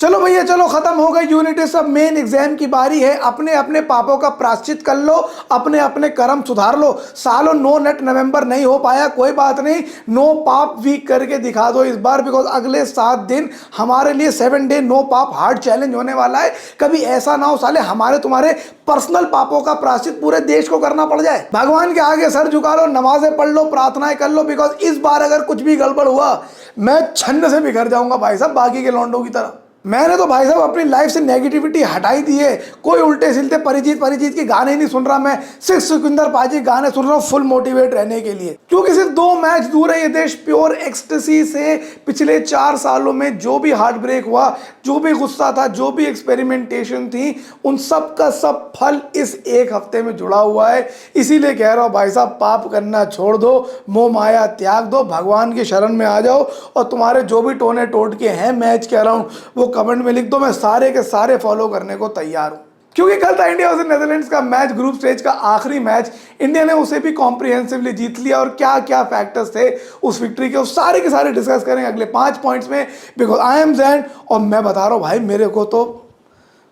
चलो भैया चलो, खत्म हो गई यूनिट, सब मेन एग्जाम की बारी है। अपने अपने पापों का प्रायश्चित कर लो, अपने अपने कर्म सुधार लो। सालों नो नेट नवंबर नहीं हो पाया, कोई बात नहीं, नो पाप वीक करके दिखा दो इस बार, बिकॉज अगले 7 दिन हमारे लिए 7 डे नो पाप हार्ड चैलेंज होने वाला है। कभी ऐसा ना हो साले हमारे तुम्हारे पर्सनल पापों का प्रायश्चित पूरे देश को करना पड़ जाए। भगवान के आगे सर झुका लो, नमाजें पढ़ लो, प्रार्थनाएं कर लो, बिकॉज इस बार अगर कुछ भी गड़बड़ हुआ मैं छन्न से बिखर जाऊंगा भाई साहब, बाकी के लौंडों की तरह। मैंने तो भाई साहब अपनी लाइफ से नेगेटिविटी हटाई दी है। कोई उल्टे सिलते परिजीत के गाने नहीं सुन रहा, मैं सिर्फ सुखविंदर पाजी गाने सुन रहा हूँ फुल मोटिवेट रहने के लिए, क्योंकि सिर्फ 2 मैच दूर है ये देश प्योर एक्सटेसी से। पिछले 4 सालों में जो भी हार्ट ब्रेक हुआ, जो भी गुस्सा था, जो भी एक्सपेरिमेंटेशन थी, उन सब का सब फल इस एक हफ्ते में जुड़ा हुआ है। इसीलिए कह रहा हूँ भाई साहब, पाप करना छोड़ दो, मोह माया त्याग दो, भगवान की शरण में आ जाओ, और तुम्हारे जो भी टोने टोटके हैं मैच कह रहा हूँ वो कमेंट में लिख दो, मैं सारे के सारे फॉलो करने को तैयार हूं। क्योंकि कल था इंडिया वर्सेस नेदरलैंड्स का मैच, ग्रुप स्टेज का आखिरी मैच। इंडिया ने उसे भी कॉम्प्रिहेंसिवली जीत लिया, और क्या क्या फैक्टर्स थे उस विक्ट्री के, वो सारे के सारे डिस्कस करेंगे अगले 5 पॉइंट्स में, बिकॉज आई एम ज़ैन। और मैं बता रहा हूं भाई, मेरे को तो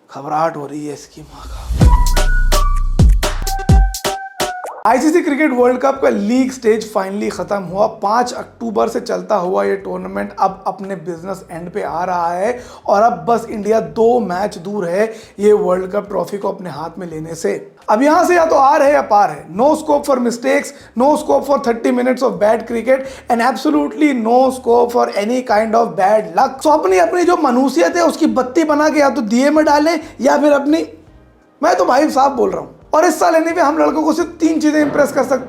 घबराहट हो रही है इसकी माँ का। आईसीसी क्रिकेट वर्ल्ड कप का लीग स्टेज फाइनली खत्म हुआ। 5 अक्टूबर से चलता हुआ ये टूर्नामेंट अब अपने बिजनेस एंड पे आ रहा है, और अब बस इंडिया 2 मैच दूर है ये वर्ल्ड कप ट्रॉफी को अपने हाथ में लेने से। अब यहां से या तो आर है या पार है। No scope for mistakes, no scope for 30 minutes of bad cricket, and absolutely no scope for any kind of bad luck. So अपनी अपनी जो मनुसियत है उसकी बत्ती बना के या तो दिए में डालें, या फिर अपनी, मैं तो भाई साहब बोल रहा हूं। और इस साल एनीवे हम लड़कों को सिर्फ 3 चीजें इंप्रेस कर सकते,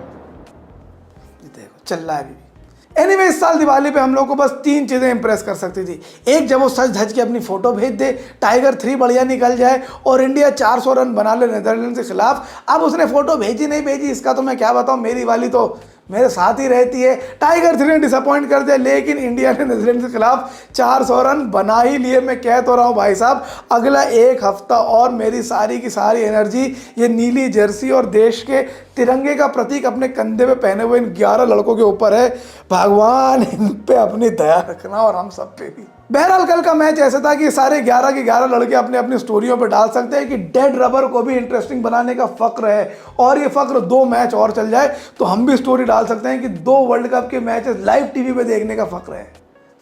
देखो चल रहा है अभी। एनीवे इस साल दिवाली पे हम लोग को बस 3 चीजें इंप्रेस कर सकती थी। एक, जब वो सच धज के अपनी फोटो भेज दे, टाइगर 3 बढ़िया निकल जाए और इंडिया 400 रन बना ले नेदरलैंड के खिलाफ। अब उसने फोटो भेजी नहीं भेजी इसका तो मैं क्या बताऊं, मेरी वाली तो मेरे साथ ही रहती है। टाइगर 3 ने डिसअपॉइंट कर दिया, लेकिन इंडिया ने न्यूजीलैंड के खिलाफ 400 रन बना ही लिए। मैं कह तो रहा हूँ भाई साहब, अगला 1 हफ्ता और मेरी सारी की सारी एनर्जी ये नीली जर्सी और देश के तिरंगे का प्रतीक अपने कंधे पे पहने हुए इन 11 लड़कों के ऊपर है। भगवान इन पे अपनी दया रखना, और हम सब पे भी। बहरहाल कल का मैच ऐसा था कि सारे 11 के 11 लड़के अपने अपनी स्टोरियों पे डाल सकते हैं कि डेड रबर को भी इंटरेस्टिंग बनाने का फक्र है, और ये फक्र 2 मैच और चल जाए तो हम भी स्टोरी डाल सकते हैं कि 2 वर्ल्ड कप के मैचेस लाइव टीवी पे देखने का फक्र है।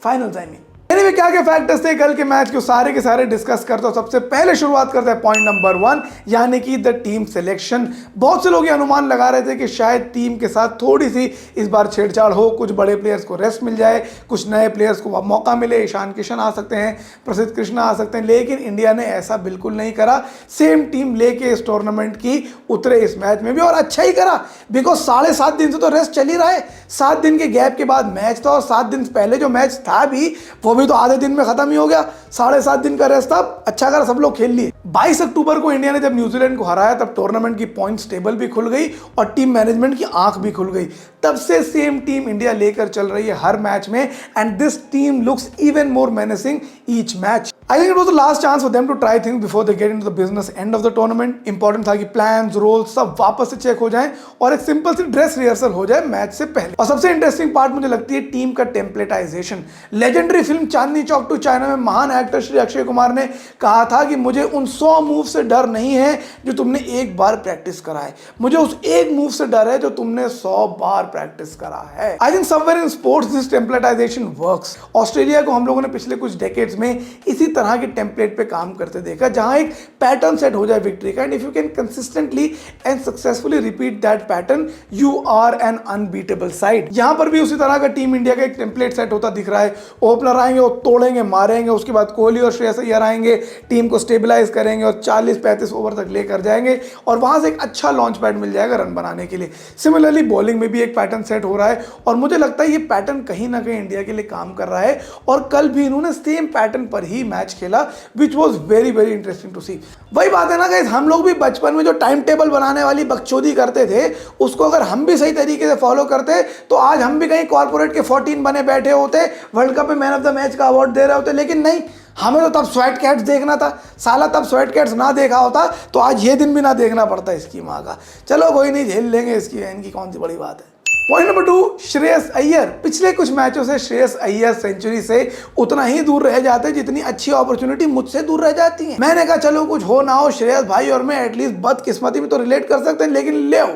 फाइनल टाइमिंग एनीवे क्या क्या फैक्टर्स थे कल के मैच को सारे के सारे डिस्कस करते हो। सबसे पहले शुरुआत करते हैं पॉइंट नंबर 1, यानी कि द टीम सिलेक्शन। बहुत से लोग ये अनुमान लगा रहे थे कि शायद टीम के साथ थोड़ी सी इस बार छेड़छाड़ हो, कुछ बड़े प्लेयर्स को रेस्ट मिल जाए, कुछ नए प्लेयर्स को मौका मिले। ईशान किशन आ सकते हैं, प्रसिद्ध कृष्णा आ सकते हैं, लेकिन इंडिया ने ऐसा बिल्कुल नहीं करा। सेम टीम लेके इस टूर्नामेंट की उतरे इस मैच में भी, और अच्छा ही करा, बिकॉज 7.5 दिन से तो रेस्ट चल ही रहा है। 7 दिन के गैप के बाद मैच था, और 7 दिन पहले जो मैच था भी वो भी तो आधे दिन में खत्म ही हो गया। 7.5 दिन का रेस्ट था, अच्छा कर सब लोग खेल लिए। 22 अक्टूबर को इंडिया ने जब न्यूजीलैंड को हराया तब टूर्नामेंट की पॉइंट्स टेबल भी खुल गई और टीम मैनेजमेंट की आंख भी खुल गई। तब से सेम टीम इंडिया लेकर चल रही है हर मैच में, and this team looks even more menacing each match. I think it was the last chance for them to try things before they get into the business end of the tournament. Important था कि plans, roles सब वापस से check हो जाएं और एक simple सी dress rehearsal हो जाए मैच से पहले। और सबसे इंटरेस्टिंग पार्ट मुझे लगती है टीम का templatisation. Legendary film Chandni Chowk to China में महान एक्टर श्री अक्षय कुमार ने कहा था कि मुझे उन 100 मूव से डर नहीं है जो तुमने एक बार प्रैक्टिस करा है, मुझे उस एक मूव से डर है जो तुमने 100 बार प्रैक्टिस करा है। I think somewhere in sports this templatisation works. Australia को हम लोगों ने पिछले कुछ डेकेड्स में इसी तरह के टेम्पलेट पे काम करते देखा, जहां एक पैटर्न सेट हो जाए विक्ट्री का, and if you can consistently and successfully repeat that pattern you are an unbeatable side. यहां पर भी उसी तरह का टीम इंडिया का एक टेम्पलेट सेट होता दिख रहा है। ओपनर आएंगे, वो तोड़ेंगे, मारेंगे, उसके बाद कोहली और श्रेयस अय्यर आएंगे, टीम को स्टेबलाइज करेंगे और 40-35 ओवर तक लेकर जाएंगे, और वहां से एक अच्छा लॉन्च पैड मिल जाएगा रन बनाने के लिए। सिमिलरली बॉलिंग में भी एक पैटर्न सेट हो रहा है, और मुझे लगता है ये पैटर्न कहीं ना कहीं इंडिया के लिए काम कर रहा है, और कल भी इन्होंने सेम पैटर्न पर ही मैच खेला, which was very very interesting to see। वही बात है ना गाइस, हम लोग भी बचपन में जो टाइम टेबल बनाने वाली बकचोदी करते थे, उसको अगर हम भी सही तरीके से फॉलो करते तो आज हम भी कहीं कॉर्पोरेट के 14 बने बैठे होते, वर्ल्ड कप में मैन ऑफ द मैच का अवार्ड दे रहे होते। लेकिन नहीं, हमें तो तब स्वेट कैट्स देखना था साला, तब स्वेट कैट्स ना देखा होता तो आज ये दिन भी ना देखना पड़ता इसकी माँ का। चलो कोई नहीं, झेल लेंगे इसकी, इनकी कौन सी बड़ी बात है। Point number 2, Shreyas Iyer. पिछले कुछ मैचों से श्रेयस अय्यर सेंचुरी से उतना ही दूर रह जाते हैं जितनी अच्छी अपॉर्चुनिटी मुझसे दूर रह जाती है। मैंने कहा चलो कुछ हो ना हो, श्रेयस भाई और मैं एटलीस्ट बदकिस्मती में तो रिलेट कर सकते हैं, लेकिन ले आओ,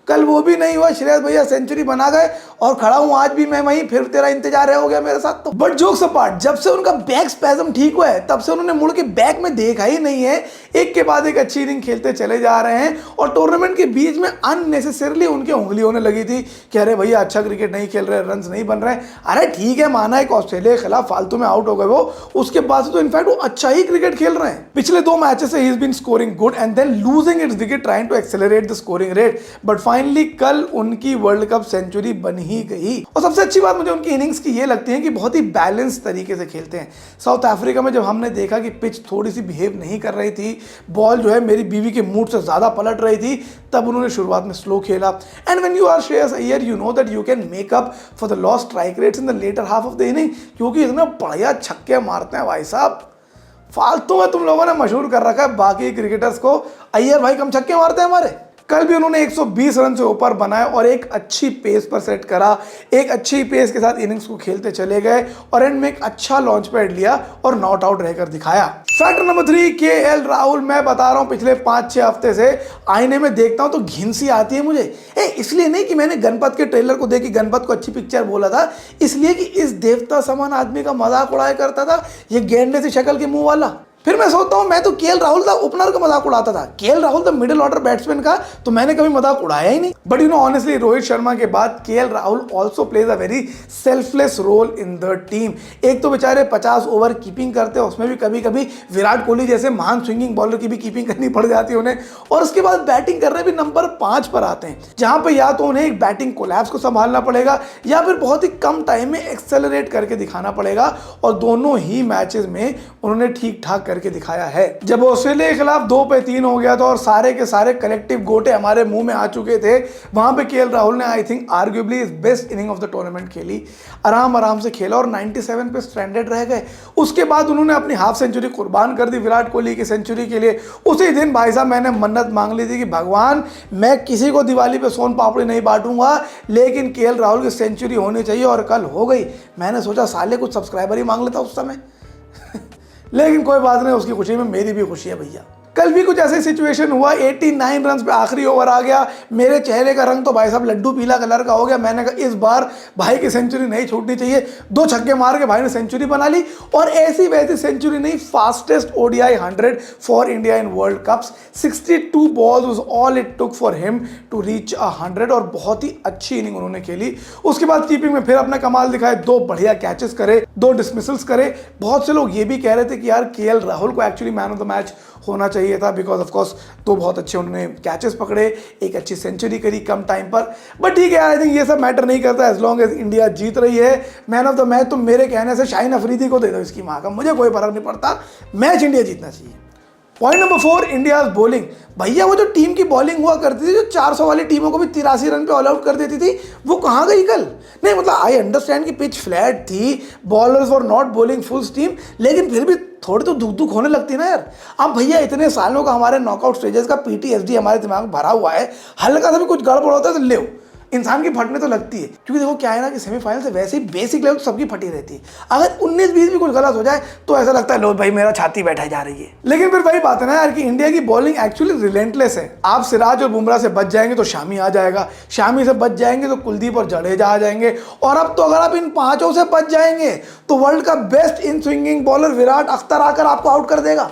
कल वो भी नहीं हुआ। श्रेयस भैया सेंचुरी बना गए और खड़ा हूं आज भी मैं वहीं, फिर तेरा इंतजार हो गया मेरे साथ। तो बट जोक्स अपार्ट, जब से उनका बैक स्पैज्म ठीक हुआ है तब से उन्होंने मुड़ के बैक में देखा ही नहीं है। एक के बाद एक अच्छी इनिंग खेलते चले जा रहे हैं और टूर्नामेंट के बीच में अननेसेसरली उनके उंगली होने लगी थी कि अरे भैया अच्छा क्रिकेट नहीं खेल रहे, रन नहीं बन रहे। अरे ठीक है, माना एक ऑस्ट्रेलिया के खिलाफ फालतू में आउट हो गए वो, उसके बाद से तो इनफैक्ट वो अच्छा ही क्रिकेट खेल रहे हैं। पिछले 2 मैचेस से ही is been scoring good and then losing its wicket trying to accelerate the scoring rate, but finally कल उनकी वर्ल्ड कप सेंचुरी बन ही गई। और सबसे अच्छी बात मुझे उनकी इनिंग्स की ये लगती है कि बहुत ही बैलेंस तरीके से खेलते हैं। साउथ अफ्रीका में जब हमने देखा कि पिच थोड़ी सी बिहेव नहीं कर रही थी, बॉल जो है मेरी बीवी के मूड से ज्यादा पलट रही थी, तब उन्होंने शुरुआत में स्लो खेला। And when you are Shreyas Iyer you know that you can make up for the lost strike rates in the latter half of the inning, क्योंकि इतना बढ़िया छक्के मारते हैं भाई साहब। फालतू में तुम लोगों ने मशहूर कर रखा है बाकी क्रिकेटर्स को, अय्यर भाई कम छक्के मारते हैं हमारे। कल भी उन्होंने 120 रन से ऊपर बनाए और एक अच्छी पेस पर सेट करा, एक अच्छी पेस के साथ इनिंग्स को खेलते चले गए और एंड में एक अच्छा लॉन्च पैड लिया और नॉट आउट रहकर दिखाया। Factor number 3, KL Rahul. मैं बता रहा हूं पिछले 5-6 हफ्ते से आईने में देखता हूं तो घिन सी आती है मुझे। इसलिए नहीं कि मैंने गणपत के ट्रेलर को देखी, गणपत को अच्छी पिक्चर बोला था, इसलिए कि इस देवता समान आदमी का मजाक उड़ाया करता था ये गेंडे सी शक्ल के मुंह वाला। फिर मैं सोचता हूं मैं तो केएल राहुल का ओपनर का मजाक उड़ाता था, KL Rahul the middle order batsman का तो मैंने कभी मजाक उड़ाया ही नहीं। But you know honestly Rohit Sharma के बाद KL Rahul also plays a very selfless role in the team. एक तो बेचारे 50 ओवर कीपिंग करते हैं, उसमें भी कभी कभी विराट कोहली जैसे महान स्विंगिंग बॉलर की भी कीपिंग करनी पड़ जाती है उन्हें, और उसके बाद बैटिंग करने भी नंबर 5 पर आते हैं, जहां पर या तो उन्हें एक बैटिंग कोलैप्स को संभालना पड़ेगा या फिर बहुत ही कम टाइम में एक्सेलरेट करके दिखाना पड़ेगा, और दोनों ही मैचेस में उन्होंने ठीक ठाक करके दिखाया है। जब ऑस्ट्रेलिया के खिलाफ 2 पे 3 हो गया था और सारे के सारे कलेक्टिव गोटे हमारे मुंह में आ चुके थे, वहां पे केएल राहुल ने I think arguably is best inning of the tournament खेली, आराम से खेला और 97 पे स्ट्रैंडेड रह गए। उसके बाद उन्होंने अपनी हाफ सेंचुरी कुर्बान कर दी विराट कोहली की सेंचुरी के लिए। उसी दिन भाई साहब मैंने मन्नत मांग ली थी कि भगवान मैं किसी को दिवाली पे सोन पापड़ी नहीं बांटूंगा, लेकिन केएल राहुल की सेंचुरी होनी चाहिए, और कल हो गई। मैंने सोचा साले कुछ सब्सक्राइबर ही मांग लेता उस समय लेकिन कोई बात नहीं, उसकी खुशी में मेरी भी खुशी है भैया। कल भी कुछ ऐसी सिचुएशन हुआ, 89 रन पे आखिरी ओवर आ गया, मेरे चेहरे का रंग तो भाई साहब लड्डू पीला कलर का हो गया। मैंने कहा इस बार भाई की सेंचुरी नहीं छूटनी चाहिए। 2 छक्के मार के भाई ने सेंचुरी बना ली, और ऐसी वैसी सेंचुरी नहीं, fastest ODI 100 for India in world cups. 62 balls was all it took for him to reach 100, और बहुत ही अच्छी इनिंग उन्होंने खेली। उसके बाद कीपिंग में फिर अपने कमाल दिखाए, 2 बढ़िया कैचेस करे, 2 डिसमिसल्स करे। बहुत से लोग ये भी कह रहे थे कि यार केएल राहुल को actually man of the match होना चाहिए था, बिकॉज ऑफ कोर्स 2 बहुत अच्छे उन्होंने कैचेस पकड़े, एक अच्छी सेंचुरी करी कम टाइम पर। बट ठीक है, आई थिंक ये सब मैटर नहीं करता एज लॉन्ग एज इंडिया जीत रही है। मैन ऑफ द मैच तो मेरे कहने से शाहीन अफरीदी को दे दो, इसकी माँ का, मुझे कोई फर्क नहीं पड़ता, मैच इंडिया जीतना चाहिए। Point number 4, India bowling. भैया वो जो टीम की बॉलिंग हुआ करती थी, जो 400 वाली टीमों को भी 83 रन पे ऑल आउट कर देती थी, वो कहाँ गई कल? नहीं मतलब आई अंडरस्टैंड कि पिच फ्लैट थी, bowlers were not bowling full steam, लेकिन फिर भी थोड़ी तो दुख दुख होने लगती ना यार। अब भैया इतने सालों का हमारे नॉकआउट स्टेजेस का पीटीएसडी हमारे दिमाग में भरा हुआ है, हल्का सा भी कुछ गड़बड़ होता है तो ले इंसान की फटने तो लगती है, क्योंकि देखो क्या है ना कि सेमीफाइनल से वैसे ही बेसिक लेवल तो सबकी फटी रहती है। अगर 19-20 भी कुछ गलत हो जाए तो ऐसा लगता है लो भाई मेरा छाती बैठा जा रही है। लेकिन फिर वही बात है ना यार कि इंडिया की बॉलिंग एक्चुअली रिलेंटलेस है। आप सिराज और बुमराह से बच जाएंगे तो शामी आ जाएगा, शामी से बच जाएंगे तो कुलदीप और जडेजा आ जाएंगे, और अब तो अगर आप इन 5 से बच जाएंगे तो वर्ल्ड का best in swinging bowler Virat Akhtar आकर आपको आउट कर देगा।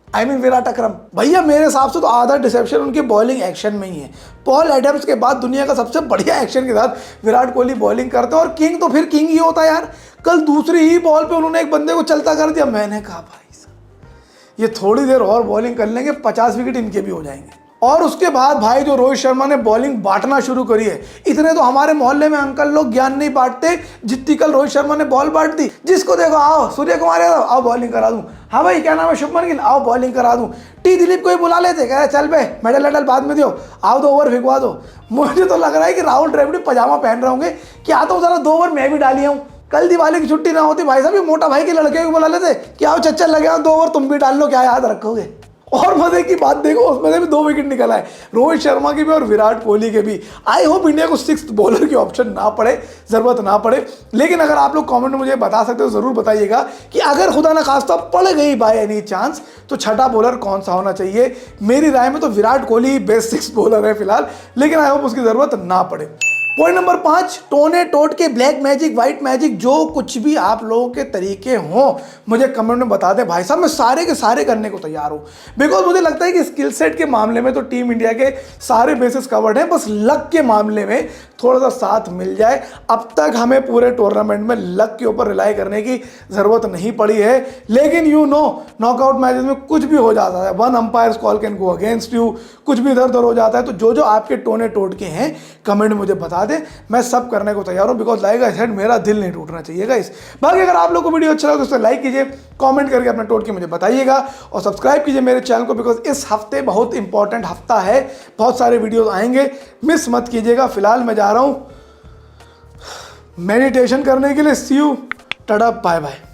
आई मीन विराट अक्रम। भैया मेरे हिसाब से तो आधा डिसेप्शन उनके बॉलिंग एक्शन में ही है। पॉल एडम्स के बाद दुनिया का सबसे बढ़िया एक्शन के साथ विराट कोहली बॉलिंग करते हैं, और किंग तो फिर किंग ही होता है यार। कल दूसरी ही बॉल पे उन्होंने एक बंदे को चलता कर दिया। मैंने कहा भाई साहब ये थोड़ी देर और बॉलिंग कर लेंगे, 50 विकेट इनके भी हो जाएंगे। और उसके बाद भाई जो रोहित शर्मा ने बॉलिंग बांटना शुरू करी है, इतने तो हमारे मोहल्ले में अंकल लोग ज्ञान नहीं बांटते जितनी कल रोहित शर्मा ने बॉल बांट दी। जिसको देखो आओ सूर्य कुमार यादव आओ बॉलिंग करा दूं, हाँ भाई क्या नाम है शुभमन गिल आओ बॉलिंग करा दूं, टी दिलीप को ही बुला लेते, कह रहे चल बे मेडल वेडल बाद में दो, आओ 2 ओवर भिगवा दो। मुझे तो लग रहा है कि राहुल द्रविड़ पजामा पहन रहे होंगे कि आता हूँ जरा 2 ओवर मैं भी डाली हूँ। कल दिवाली की छुट्टी ना होती भाई साहब, ये मोटा भाई के लड़के को बुला लेते कि आओ चच्चर लगे 2 ओवर तुम भी डाल लो, क्या याद रखोगे। और मजे की बात देखो, उसमें से भी 2 विकेट निकल आए, रोहित शर्मा के भी और विराट कोहली के भी। आई होप इंडिया को 6th बॉलर की ऑप्शन ना पड़े, जरूरत ना पड़े। लेकिन अगर आप लोग कमेंट में मुझे बता सकते हो, जरूर बताइएगा कि अगर खुदा ना खास्ता पड़ गई बाय एनी चांस तो छठा बॉलर कौन सा होना चाहिए। मेरी राय में तो Virat Kohli best 6th bowler है फिलहाल, लेकिन आई होप उसकी जरूरत ना पड़े। पॉइंट नंबर 5, टोने टोट के ब्लैक मैजिक, व्हाइट मैजिक, जो कुछ भी आप लोगों के तरीके हों मुझे कमेंट में बता दें भाई साहब, मैं सारे के सारे करने को तैयार हूं। बिकॉज मुझे लगता है कि स्किल सेट के मामले में तो टीम इंडिया के सारे बेसिस कवर्ड हैं, बस लक के मामले में थोड़ा सा साथ मिल जाए। अब तक हमें पूरे टूर्नामेंट में लक के ऊपर रिलाई करने की जरूरत नहीं पड़ी है, लेकिन यू नो नॉकआउट मैचेस में कुछ भी हो जाता है, one umpire call can go against you, कुछ भी इधर उधर हो जाता है। तो जो जो आपके टोने टोट के हैं कमेंट मुझे बता दें, मैं सब करने को तैयार हूं। बिकॉज लाइक आई सेड, मेरा दिल नहीं टूटना चाहिए गाइस। बाकी अगर आप लोग को वीडियो अच्छा लगा तो उसे लाइक कीजिए, कमेंट करके अपने टोट के मुझे बताइएगा और सब्सक्राइब कीजिए मेरे चैनल को। बिकॉज इस हफ्ते बहुत इंपॉर्टेंट हफ्ता है, बहुत सारे वीडियोस आएंगे, मिस मत कीजिएगा। फिलहाल मैं जा रहा हूं मेडिटेशन करने के लिए। सी यू, टाटा, बाय बाय।